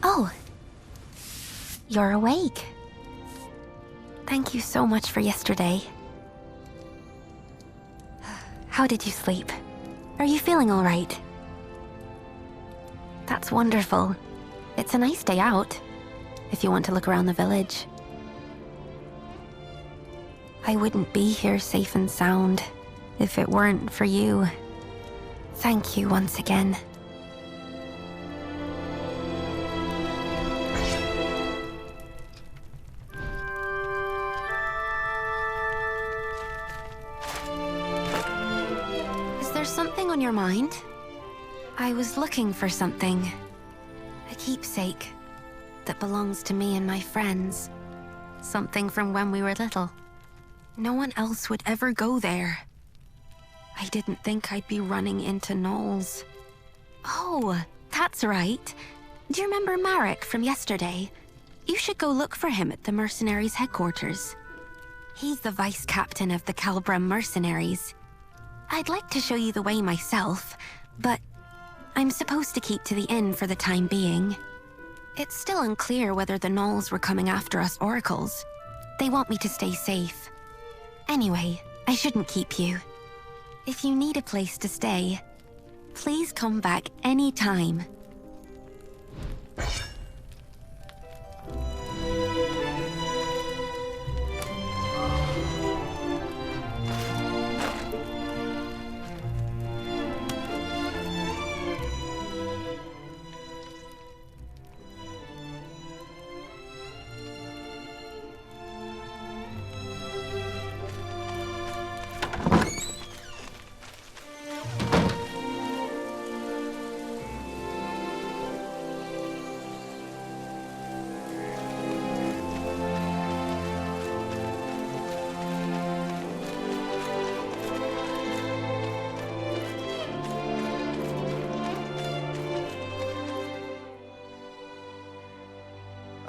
Oh, you're awake. Thank you so much for yesterday. How did you sleep? Are you feeling all right? That's wonderful. It's a nice day out, if you want to look around the village. I wouldn't be here safe and sound if it weren't for you. Thank you once again. Is there something on your mind? I was looking for something. A keepsake that belongs to me and my friends. Something from when we were little. No one else would ever go there. I didn't think I'd be running into gnolls. Oh, that's right. Do you remember Marek from yesterday? You should go look for him at the mercenaries' headquarters. He's the vice captain of the Calbrum mercenaries. I'd like to show you the way myself, but I'm supposed to keep to the inn for the time being. It's still unclear whether the gnolls were coming after us oracles. They want me to stay safe. Anyway, I shouldn't keep you. If you need a place to stay, please come back any time.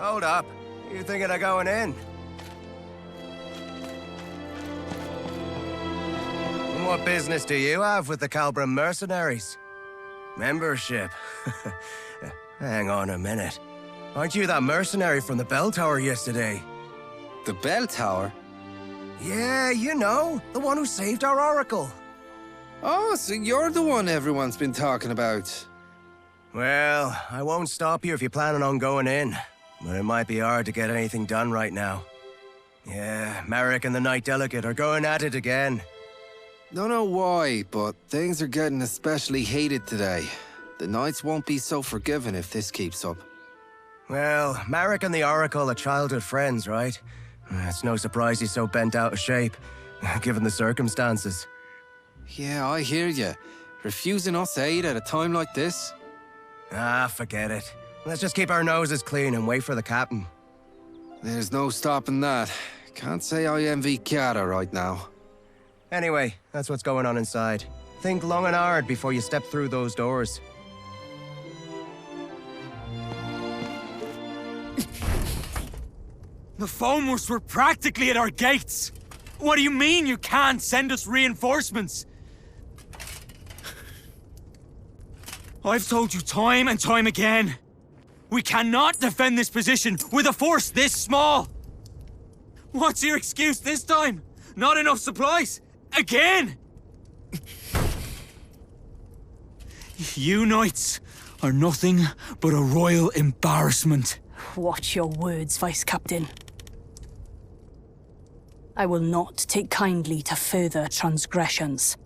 Hold up. You thinking of going in? What business do you have with the Calbra mercenaries? Membership? Hang on a minute. Aren't you that mercenary from the bell tower yesterday? The bell tower? Yeah, you know, the one who saved our oracle. Oh, so you're the one everyone's been talking about. Well, I won't stop you if you're planning on going in, but it might be hard to get anything done right now. Yeah, Merrick and the Knight Delegate are going at it again. Don't know why, but things are getting especially heated today. The Knights won't be so forgiving if this keeps up. Well, Merrick and the Oracle are childhood friends, right? It's no surprise he's so bent out of shape, given the circumstances. Yeah, I hear you. Refusing us aid at a time like this? Ah, forget it. Let's just keep our noses clean and wait for the captain. There's no stopping that. Can't say I envy Chiara right now. Anyway, that's what's going on inside. Think long and hard before you step through those doors. The Foamers were practically at our gates! What do you mean you can't send us reinforcements? I've told you time and time again. We cannot defend this position with a force this small! What's your excuse this time? Not enough supplies? Again? You Knights are nothing but a royal embarrassment. Watch your words, Vice Captain. I will not take kindly to further transgressions.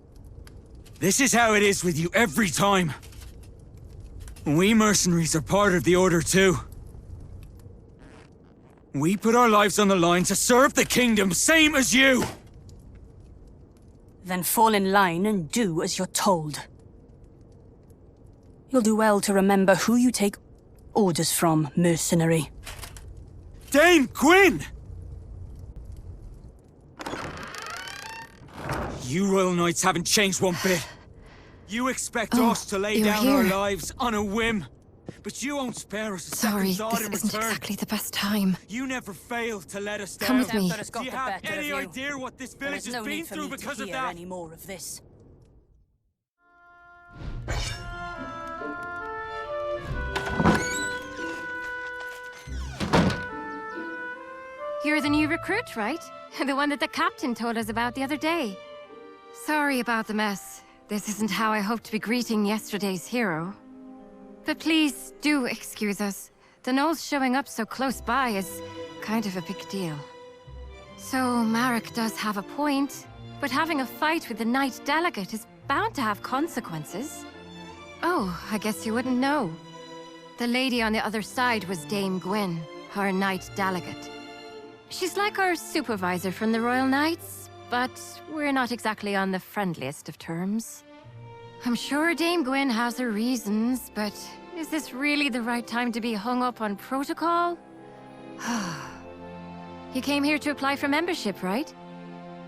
This is how it is with you every time. We mercenaries are part of the Order too. We put our lives on the line to serve the kingdom, same as you! Then fall in line and do as you're told. You'll do well to remember who you take orders from, mercenary. Dame Gwyn! You Royal Knights haven't changed one bit. You expect us to lay down our lives on a whim, but you won't spare us a second thought in return. This isn't exactly the best time. You never fail to let us down. Come with me. Do you have any idea what this village has been through because of that? Any more of this. You're the new recruit, right? The one that the captain told us about the other day. Sorry about the mess. This isn't how I hoped to be greeting yesterday's hero. But please, do excuse us. The gnolls showing up so close by is kind of a big deal. So, Marek does have a point, but having a fight with the Knight Delegate is bound to have consequences. Oh, I guess you wouldn't know. The lady on the other side was Dame Gwyn, our Knight Delegate. She's like our supervisor from the Royal Knights, but we're not exactly on the friendliest of terms. I'm sure Dame Gwyn has her reasons, but is this really the right time to be hung up on protocol? You came here to apply for membership, right?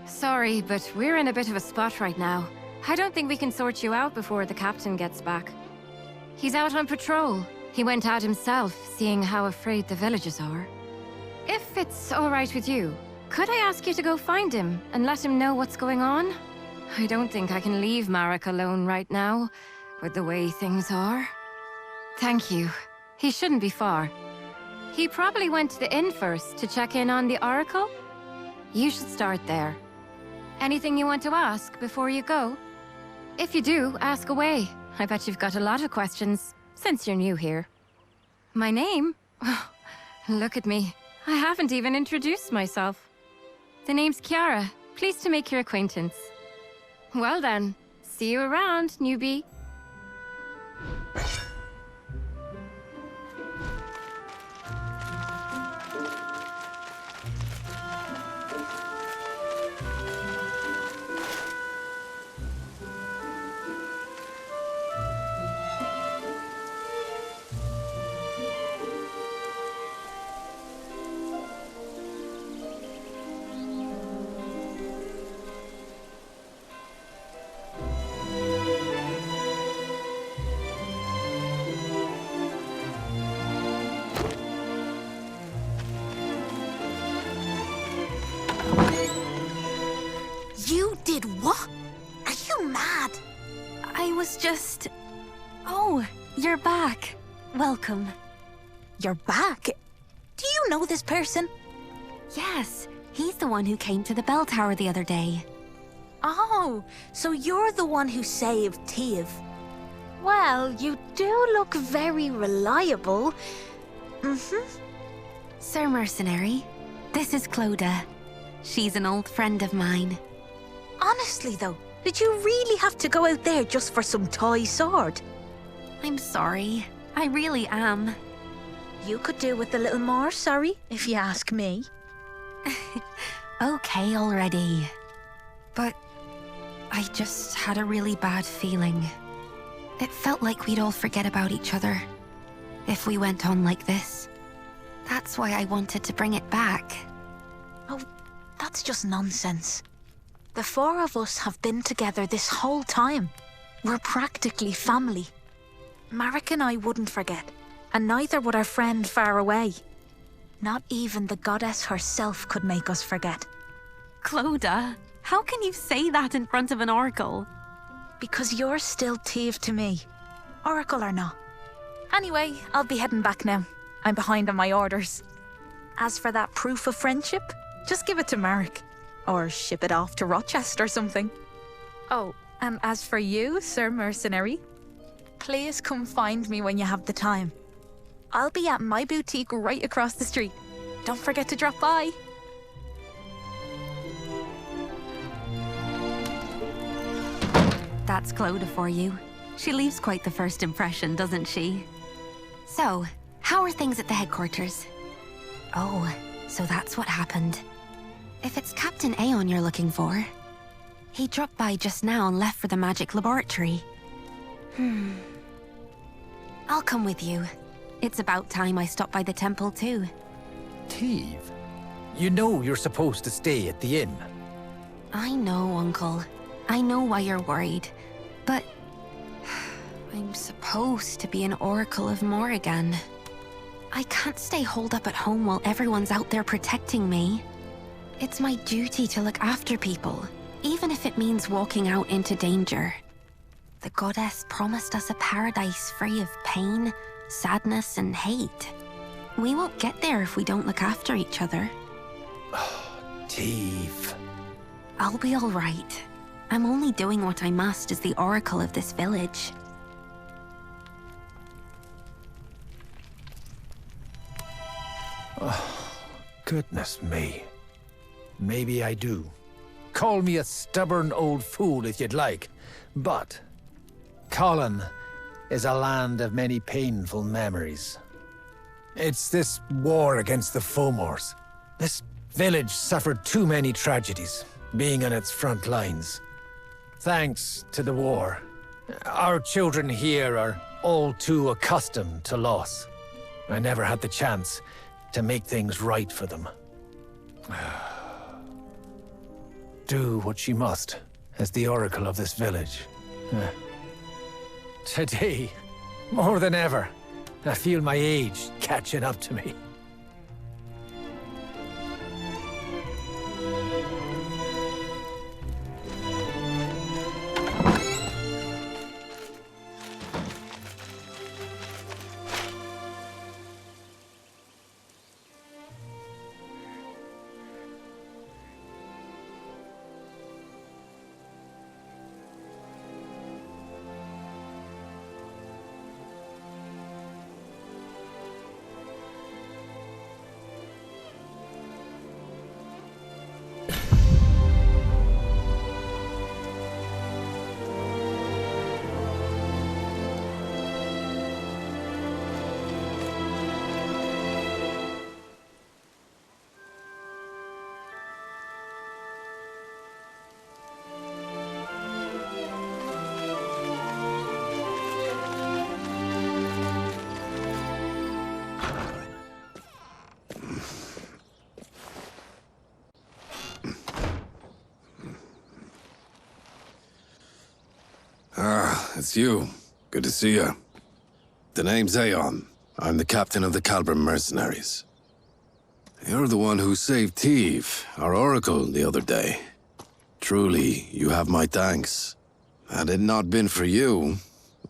Sorry, but we're in a bit of a spot right now. I don't think we can sort you out before the captain gets back. He's out on patrol. He went out himself, seeing how afraid the villagers are. If it's all right with you, could I ask you to go find him and let him know what's going on? I don't think I can leave Marek alone right now, with the way things are. Thank you. He shouldn't be far. He probably went to the inn first to check in on the Oracle. You should start there. Anything you want to ask before you go? If you do, ask away. I bet you've got a lot of questions, since you're new here. My name? Oh, look at me. I haven't even introduced myself. The name's Chiara. Pleased to make your acquaintance. Well then, see you around, newbie. What? Are you mad? I was just... Oh, you're back. Welcome. You're back? Do you know this person? Yes, he's the one who came to the bell tower the other day. Oh, so you're the one who saved Teve. Well, you do look very reliable. Sir Mercenary, this is Clodagh. She's an old friend of mine. Honestly, though, did you really have to go out there just for some toy sword? I'm sorry. I really am. You could do with a little more sorry, if you ask me. Okay already. But I just had a really bad feeling. It felt like we'd all forget about each other if we went on like this. That's why I wanted to bring it back. Oh, that's just nonsense. The four of us have been together this whole time. We're practically family. Marek and I wouldn't forget, and neither would our friend far away. Not even the goddess herself could make us forget. Clodagh, how can you say that in front of an oracle? Because you're still Teve to me, oracle or not. Anyway, I'll be heading back now. I'm behind on my orders. As for that proof of friendship, just give it to Marek. Or ship it off to Rochester or something. Oh, and as for you, Sir Mercenary, please come find me when you have the time. I'll be at my boutique right across the street. Don't forget to drop by. That's Clodagh for you. She leaves quite the first impression, doesn't she? So, how are things at the headquarters? Oh, so that's what happened. If it's Captain Aeon you're looking for, he dropped by just now and left for the magic laboratory. I'll come with you. It's about time I stopped by the temple too. Teve, you know you're supposed to stay at the inn. I know, Uncle. I know why you're worried, but I'm supposed to be an Oracle of Morrigan. I can't stay holed up at home while everyone's out there protecting me. It's my duty to look after people, even if it means walking out into danger. The goddess promised us a paradise free of pain, sadness, and hate. We won't get there if we don't look after each other. Teve. I'll be all right. I'm only doing what I must as the oracle of this village. Goodness me. Maybe I do. Call me a stubborn old fool if you'd like, but Colin is a land of many painful memories. It's this war against the Fomors. This village suffered too many tragedies, being on its front lines. Thanks to the war, our children here are all too accustomed to loss. I never had the chance to make things right for them. Do what she must as the oracle of this village. Today, more than ever, I feel my age catching up to me. It's you. Good to see you. The name's Aeon. I'm the captain of the Calbram mercenaries. You're the one who saved Teve, our oracle, the other day. Truly, you have my thanks. Had it not been for you,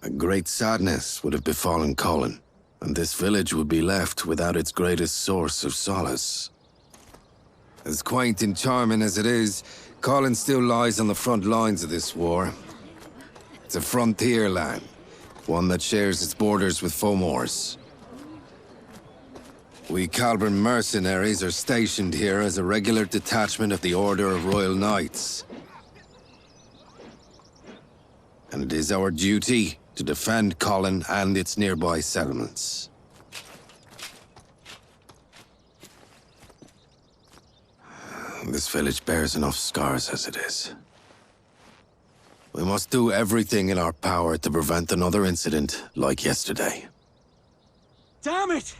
a great sadness would have befallen Colin, and this village would be left without its greatest source of solace. As quaint and charming as it is, Colin still lies on the front lines of this war. It's a frontier land, one that shares its borders with Fomor's. We Calbran mercenaries are stationed here as a regular detachment of the Order of Royal Knights. And it is our duty to defend Colin and its nearby settlements. This village bears enough scars as it is. We must do everything in our power to prevent another incident like yesterday. Damn it!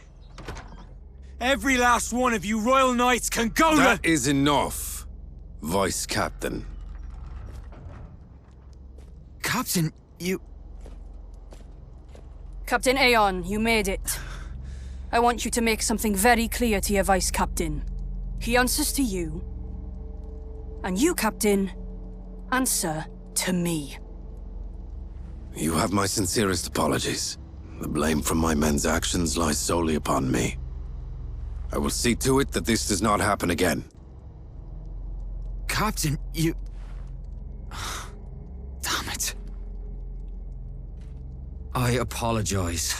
Every last one of you Royal Knights can go to— That is enough, Vice Captain. Captain, you... Captain Aeon, you made it. I want you to make something very clear to your Vice Captain. He answers to you. And you, Captain, answer to me. You have my sincerest apologies. The blame for my men's actions lies solely upon me. I will see to it that this does not happen again. Captain, you... Damn it. I apologize.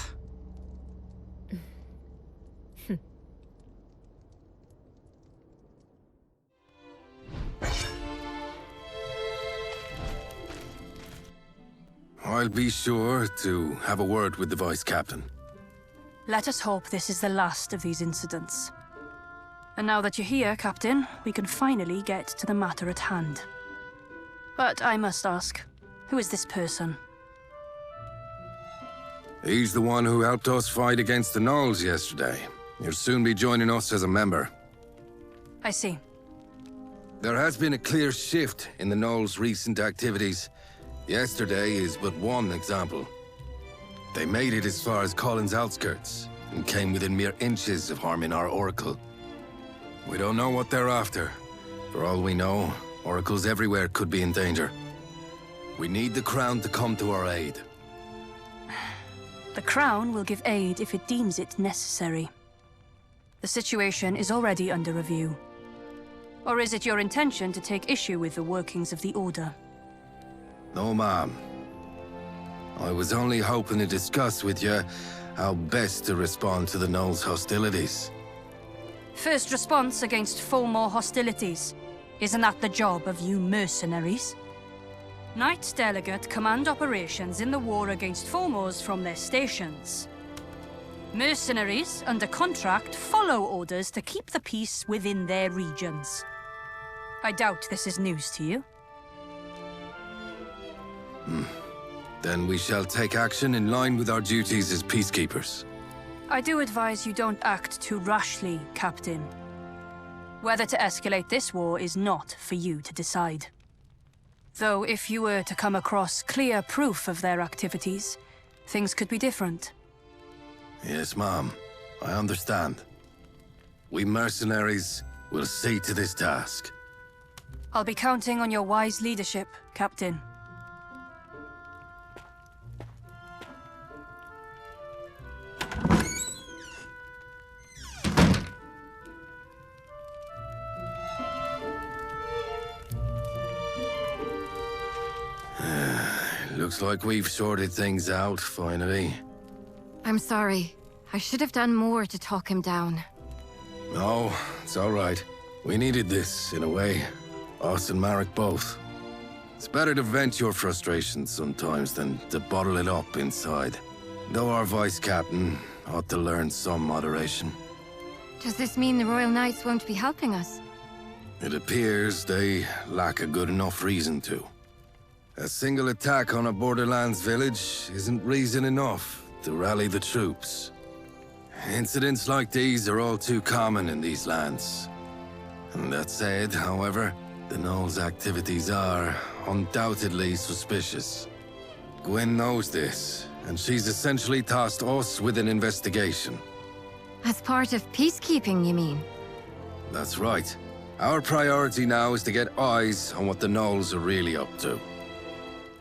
I'll be sure to have a word with the Vice Captain. Let us hope this is the last of these incidents. And now that you're here, Captain, we can finally get to the matter at hand. But I must ask, who is this person? He's the one who helped us fight against the Gnolls yesterday. He'll soon be joining us as a member. I see. There has been a clear shift in the Gnolls' recent activities. Yesterday is but one example. They made it as far as Colin's outskirts, and came within mere inches of harming our Oracle. We don't know what they're after. For all we know, Oracles everywhere could be in danger. We need the Crown to come to our aid. The Crown will give aid if it deems it necessary. The situation is already under review. Or is it your intention to take issue with the workings of the Order? No, ma'am. I was only hoping to discuss with you how best to respond to the Gnolls' hostilities. First response against Fomor hostilities. Isn't that the job of you mercenaries? Knights Delegate command operations in the war against Fomors from their stations. Mercenaries, under contract, follow orders to keep the peace within their regions. I doubt this is news to you. Then we shall take action in line with our duties as peacekeepers. I do advise you don't act too rashly, Captain. Whether to escalate this war is not for you to decide. Though if you were to come across clear proof of their activities, things could be different. Yes, ma'am. I understand. We mercenaries will see to this task. I'll be counting on your wise leadership, Captain. Looks like we've sorted things out, finally. I'm sorry. I should have done more to talk him down. No, it's all right. We needed this, in a way. Us and Marek both. It's better to vent your frustrations sometimes than to bottle it up inside. Though our Vice Captain ought to learn some moderation. Does this mean the Royal Knights won't be helping us? It appears they lack a good enough reason to. A single attack on a Borderlands village isn't reason enough to rally the troops. Incidents like these are all too common in these lands. And that said, however, the Gnolls' activities are undoubtedly suspicious. Gwen knows this, and she's essentially tasked us with an investigation. As part of peacekeeping, you mean? That's right. Our priority now is to get eyes on what the Knolls are really up to.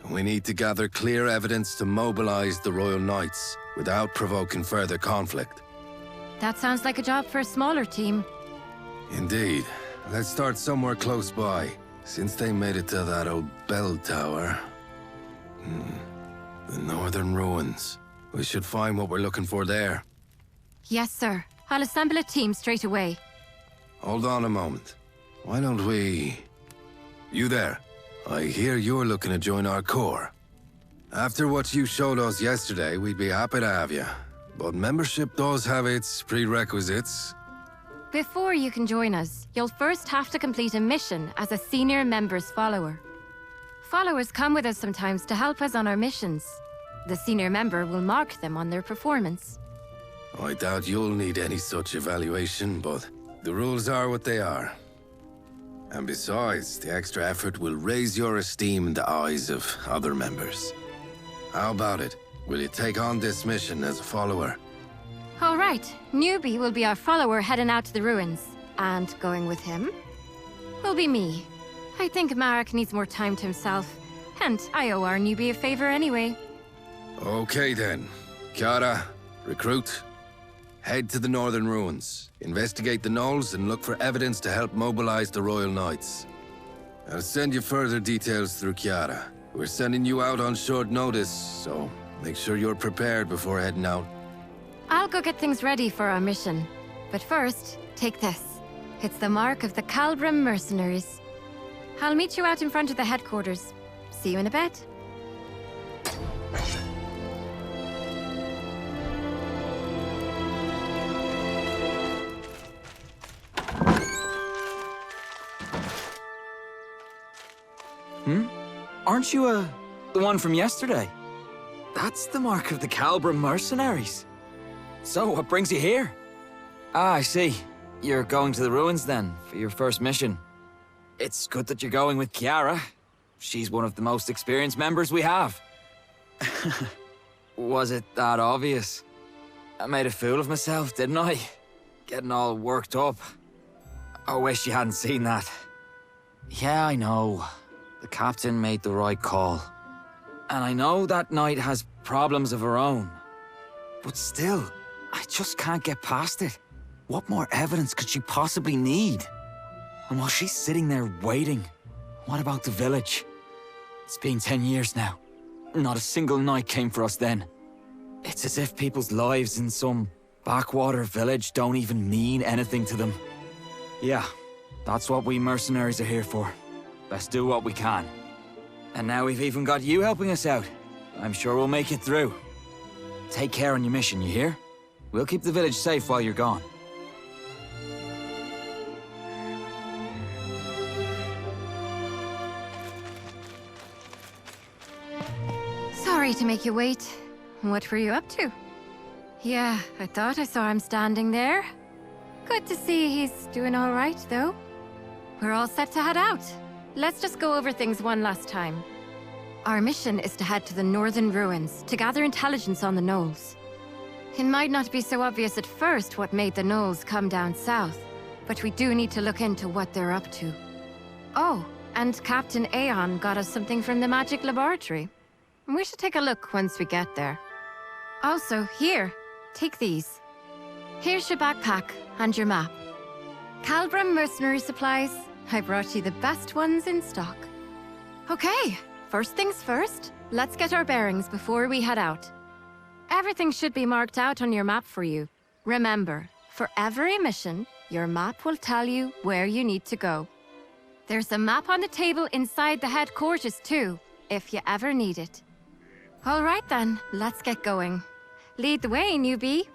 We need to gather clear evidence to mobilize the Royal Knights without provoking further conflict. That sounds like a job for a smaller team. Indeed. Let's start somewhere close by, since they made it to that old bell tower. The northern ruins. We should find what we're looking for there. Yes, sir. I'll assemble a team straight away. Hold on a moment. Why don't we... You there. I hear you're looking to join our corps. After what you showed us yesterday, we'd be happy to have you. But membership does have its prerequisites. Before you can join us, you'll first have to complete a mission as a senior member's follower. Followers come with us sometimes to help us on our missions. The senior member will mark them on their performance. I doubt you'll need any such evaluation, but the rules are what they are. And besides, the extra effort will raise your esteem in the eyes of other members. How about it? Will you take on this mission as a follower? All right, Newbie will be our follower heading out to the ruins. And going with him will be me. I think Marek needs more time to himself. And I owe our Newbie a favor anyway. Okay then. Kiara, recruit. Head to the northern ruins. Investigate the Knolls and look for evidence to help mobilize the Royal Knights. I'll send you further details through Kiara. We're sending you out on short notice, so make sure you're prepared before heading out. I'll go get things ready for our mission. But first, take this. It's the mark of the Calbram mercenaries. I'll meet you out in front of the headquarters. See you in a bit. Aren't you, the one from yesterday? That's the mark of the Calbram mercenaries. So, what brings you here? Ah, I see. You're going to the ruins then, for your first mission. It's good that you're going with Kiara. She's one of the most experienced members we have. Was it that obvious? I made a fool of myself, didn't I? Getting all worked up. I wish you hadn't seen that. Yeah, I know. The captain made the right call. And I know that knight has problems of her own. But still, I just can't get past it. What more evidence could she possibly need? And while she's sitting there waiting, what about the village? It's been 10 years now. Not a single knight came for us then. It's as if people's lives in some backwater village don't even mean anything to them. Yeah, that's what we mercenaries are here for. Let's do what we can. And now we've even got you helping us out. I'm sure we'll make it through. Take care on your mission, you hear? We'll keep the village safe while you're gone. Sorry to make you wait. What were you up to? Yeah, I thought I saw him standing there. Good to see he's doing all right, though. We're all set to head out. Let's just go over things one last time. Our mission is to head to the northern ruins to gather intelligence on the Knolls. It might not be so obvious at first what made the Knolls come down south, but we do need to look into what they're up to. Oh, and Captain Aeon got us something from the magic laboratory. We should take a look once we get there. Also, here, take these. Here's your backpack and your map. Calbram mercenary supplies. I brought you the best ones in stock. Okay, first things first, let's get our bearings before we head out. Everything should be marked out on your map for you. Remember, for every mission, your map will tell you where you need to go. There's a map on the table inside the headquarters too, if you ever need it. All right then, let's get going. Lead the way, newbie.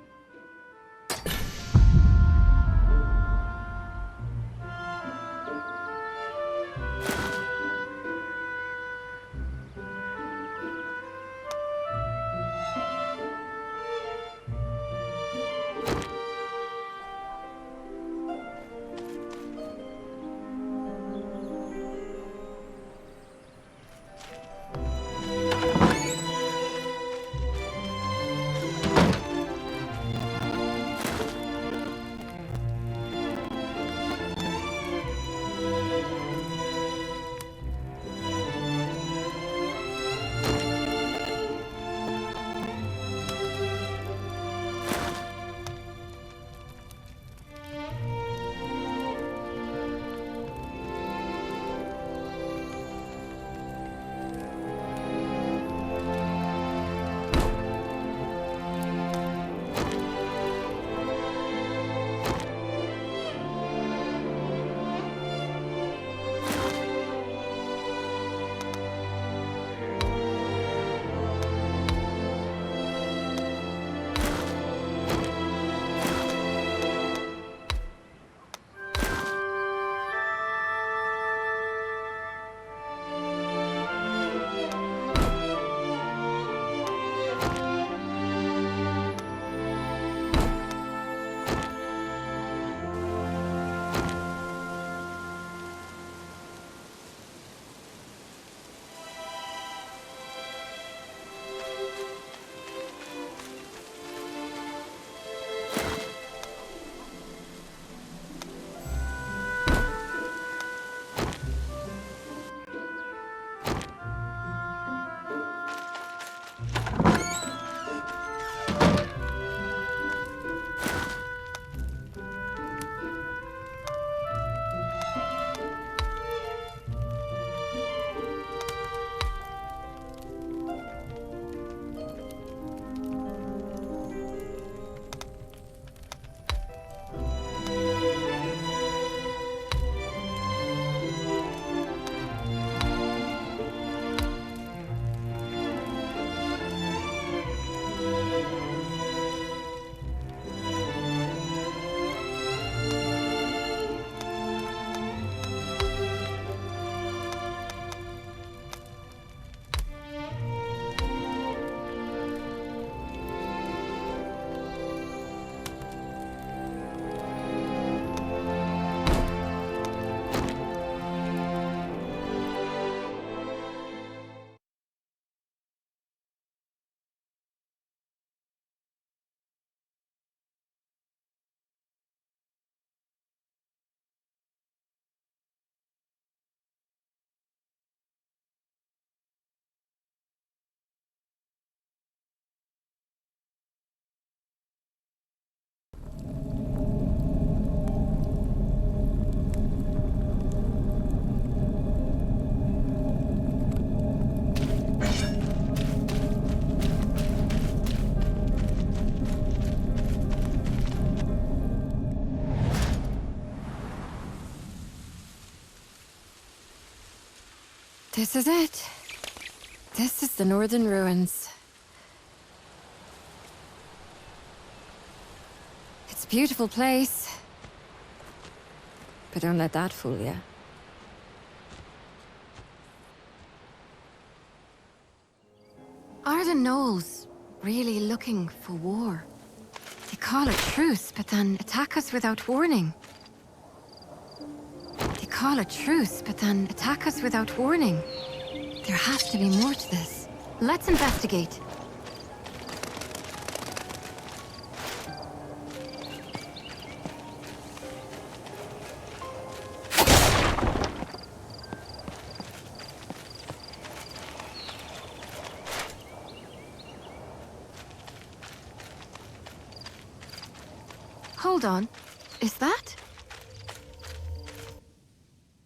This is it. This is the Northern Ruins. It's a beautiful place. But don't let that fool you. Are the Knolls really looking for war? They call a truce, but then attack us without warning. They call a truce, but then attack us without warning. There has to be more to this. Let's investigate. Hold on. Is that?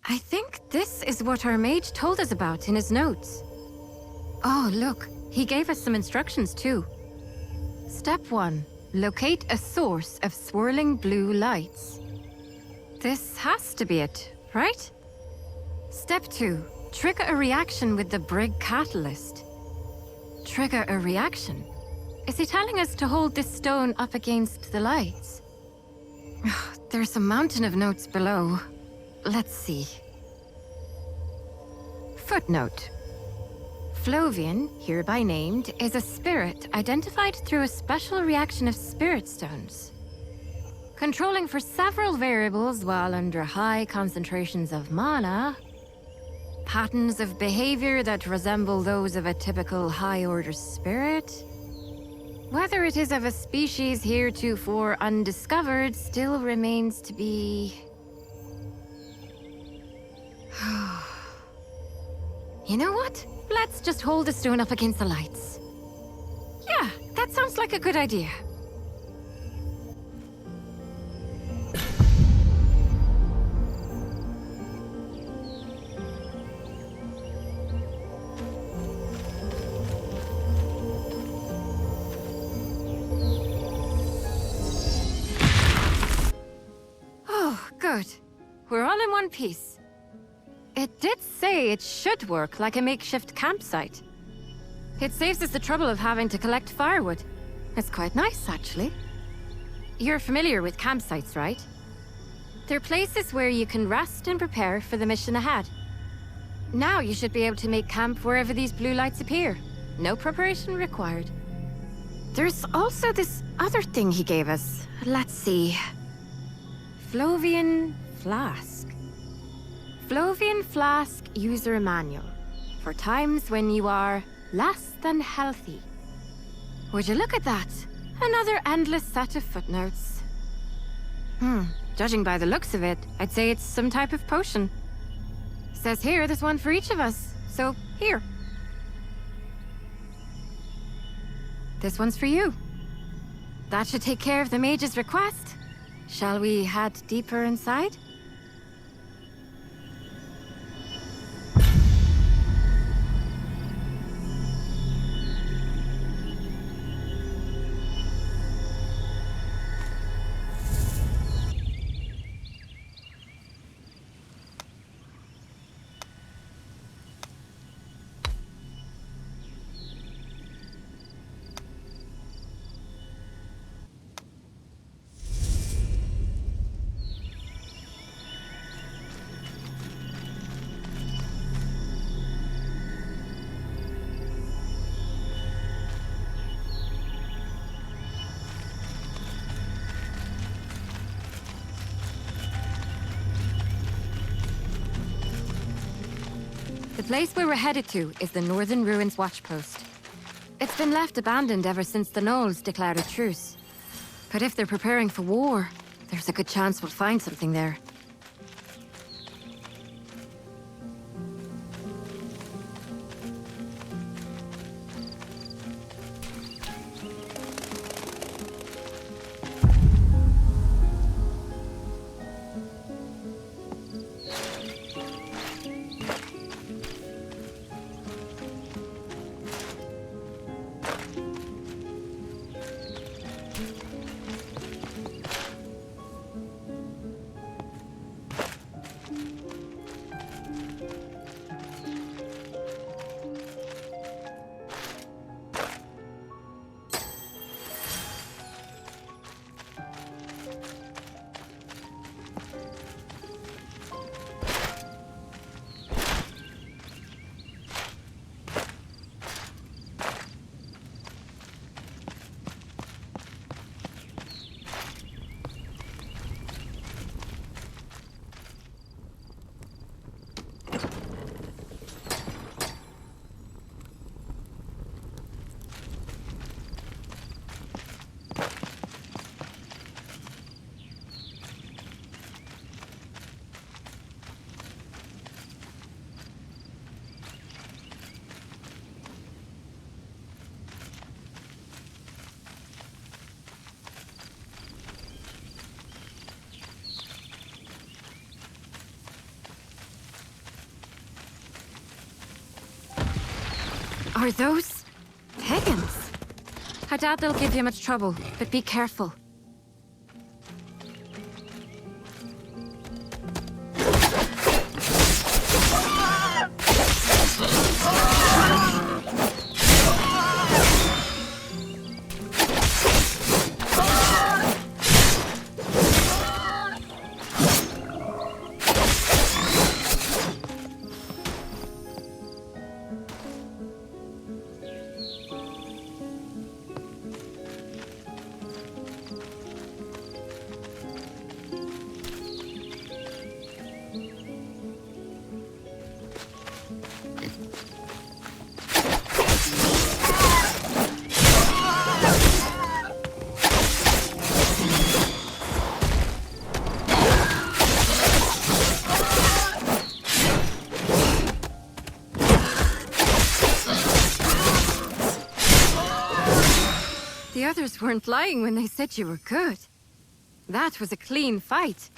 I think this is what our mage told us about in his notes. Oh, look. He gave us some instructions too. Step 1. Locate a source of swirling blue lights. This has to be it, right? Step 2. Trigger a reaction with the Brig catalyst. Trigger a reaction? Is he telling us to hold this stone up against the lights? There's a mountain of notes below. Let's see. Footnote. Flovian, hereby named, is a spirit identified through a special reaction of spirit stones. Controlling for several variables while under high concentrations of mana. Patterns of behavior that resemble those of a typical high-order spirit. Whether it is of a species heretofore undiscovered still remains to be... You know what? Let's just hold the stone up against the lights. Yeah, that sounds like a good idea. Good. We're all in one piece. It did say it should work like a makeshift campsite. It saves us the trouble of having to collect firewood. It's quite nice, actually. You're familiar with campsites, right? They're places where you can rest and prepare for the mission ahead. Now you should be able to make camp wherever these blue lights appear. No preparation required. There's also this other thing he gave us. Let's see. Flovian Flask. Flovian Flask User Manual. For times when you are less than healthy. Would you look at that? Another endless set of footnotes. Judging by the looks of it, I'd say it's some type of potion. Says here there's one for each of us, so here. This one's for you. That should take care of the mage's request. Shall we head deeper inside? The place we were headed to is the Northern Ruins Watchpost. It's been left abandoned ever since the Knolls declared a truce. But if they're preparing for war, there's a good chance we'll find something there. Are those pagans? I doubt they'll give you much trouble, but be careful. The others weren't lying when they said you were good. That was a clean fight.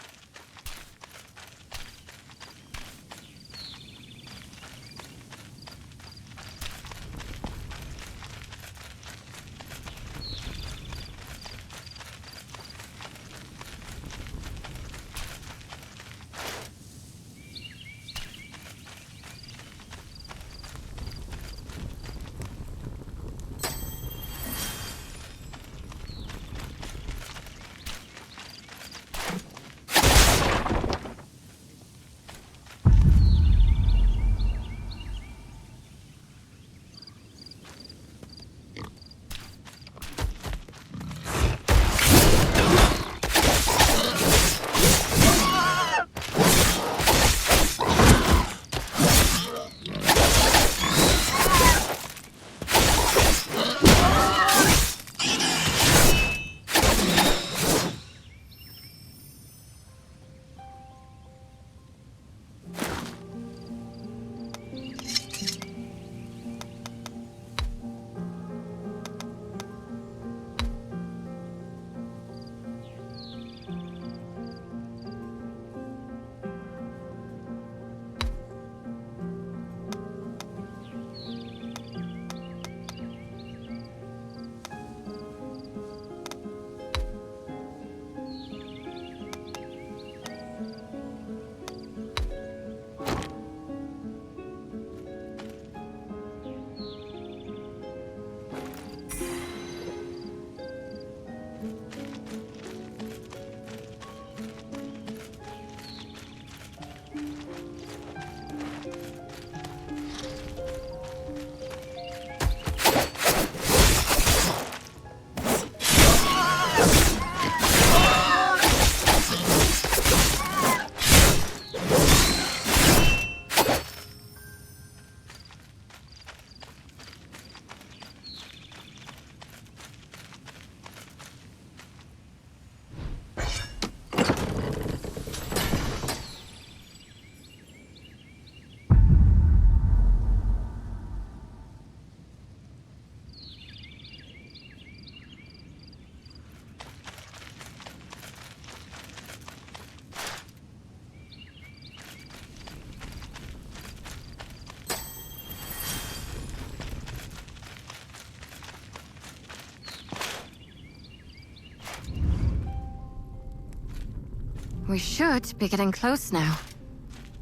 We should be getting close now.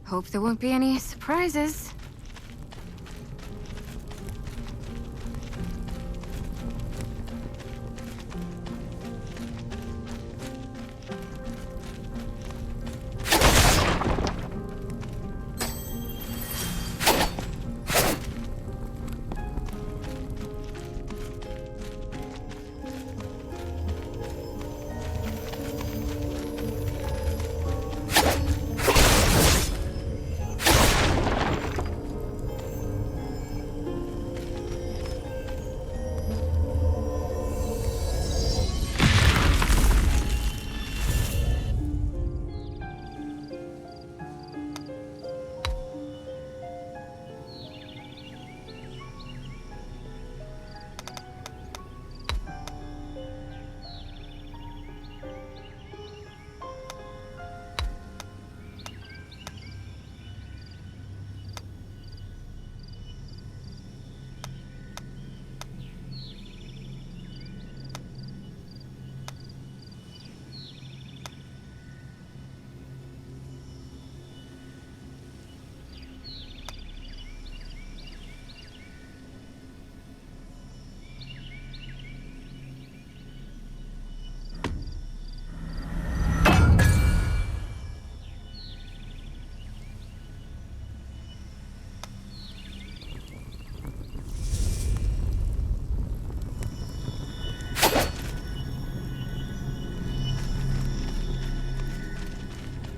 Hope there won't be any surprises.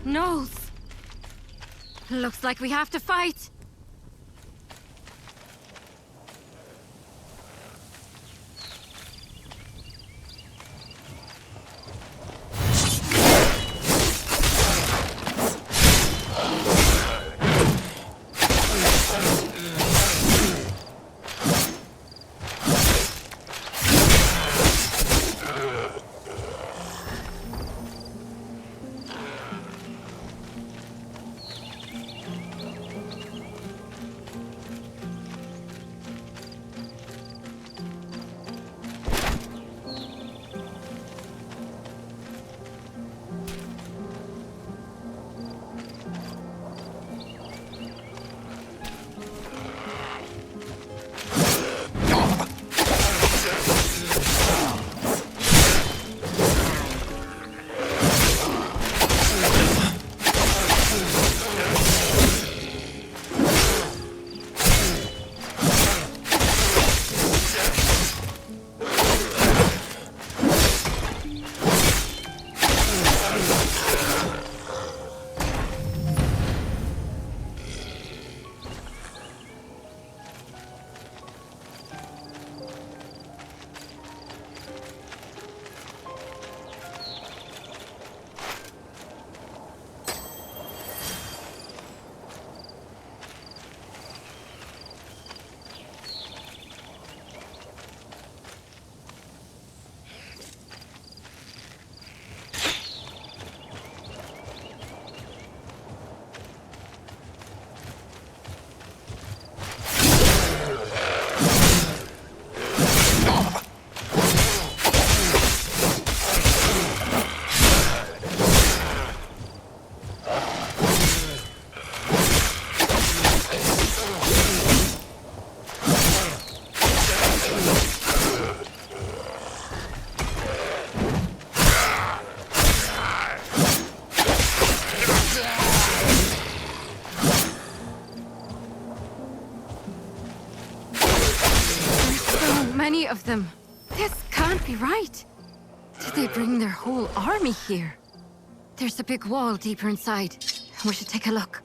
knows. Looks like we have to fight. Many of them. This can't be right. Did they bring their whole army here? There's a big wall deeper inside. We should take a look.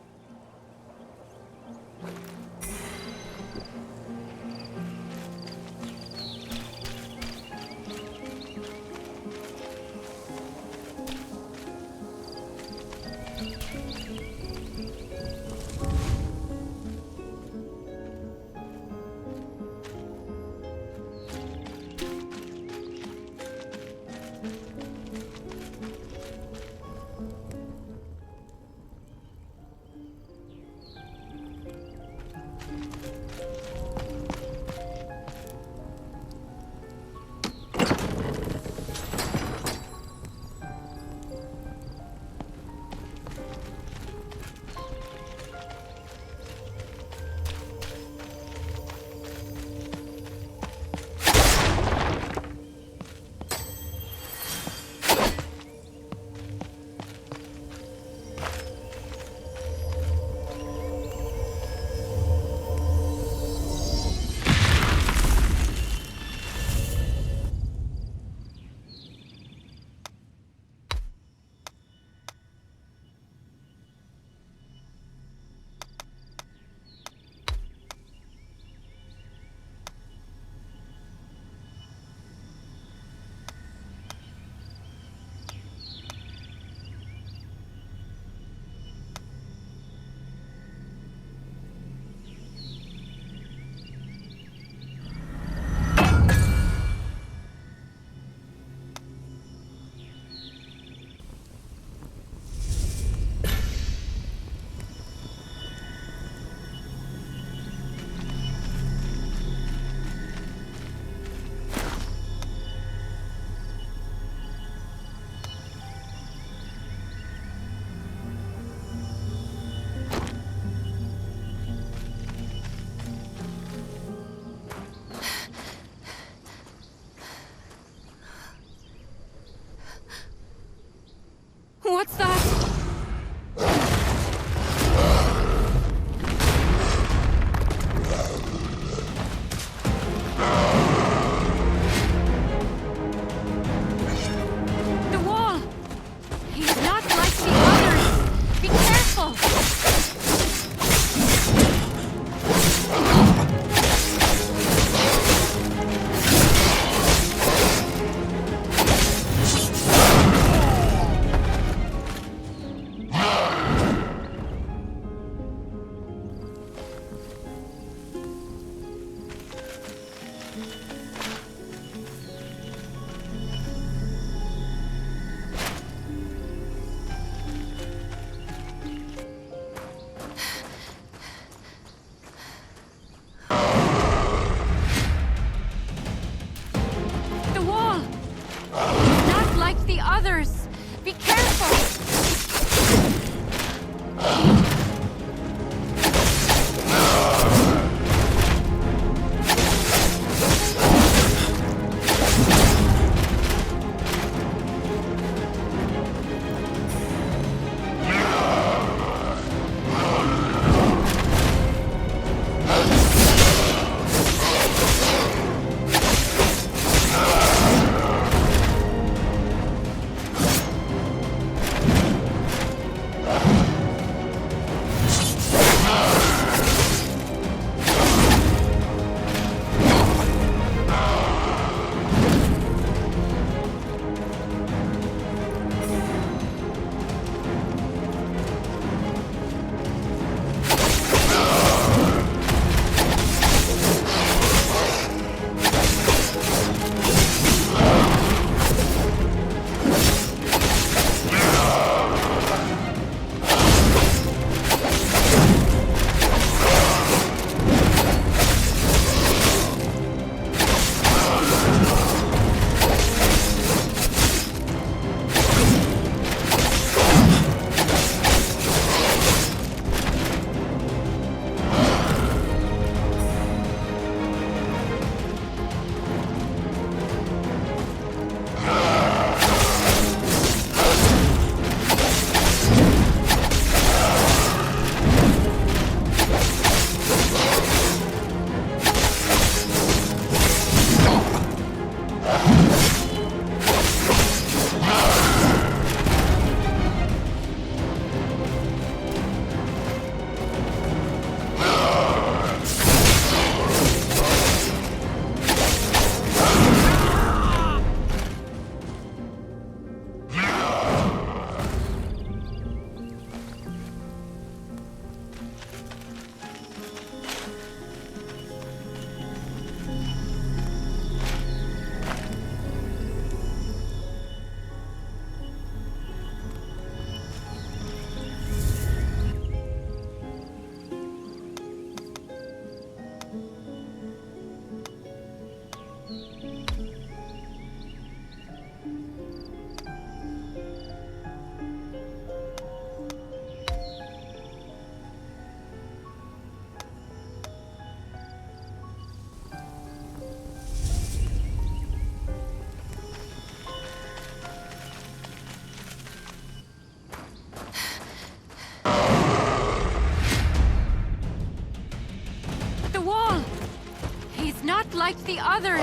The others!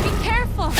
Be careful!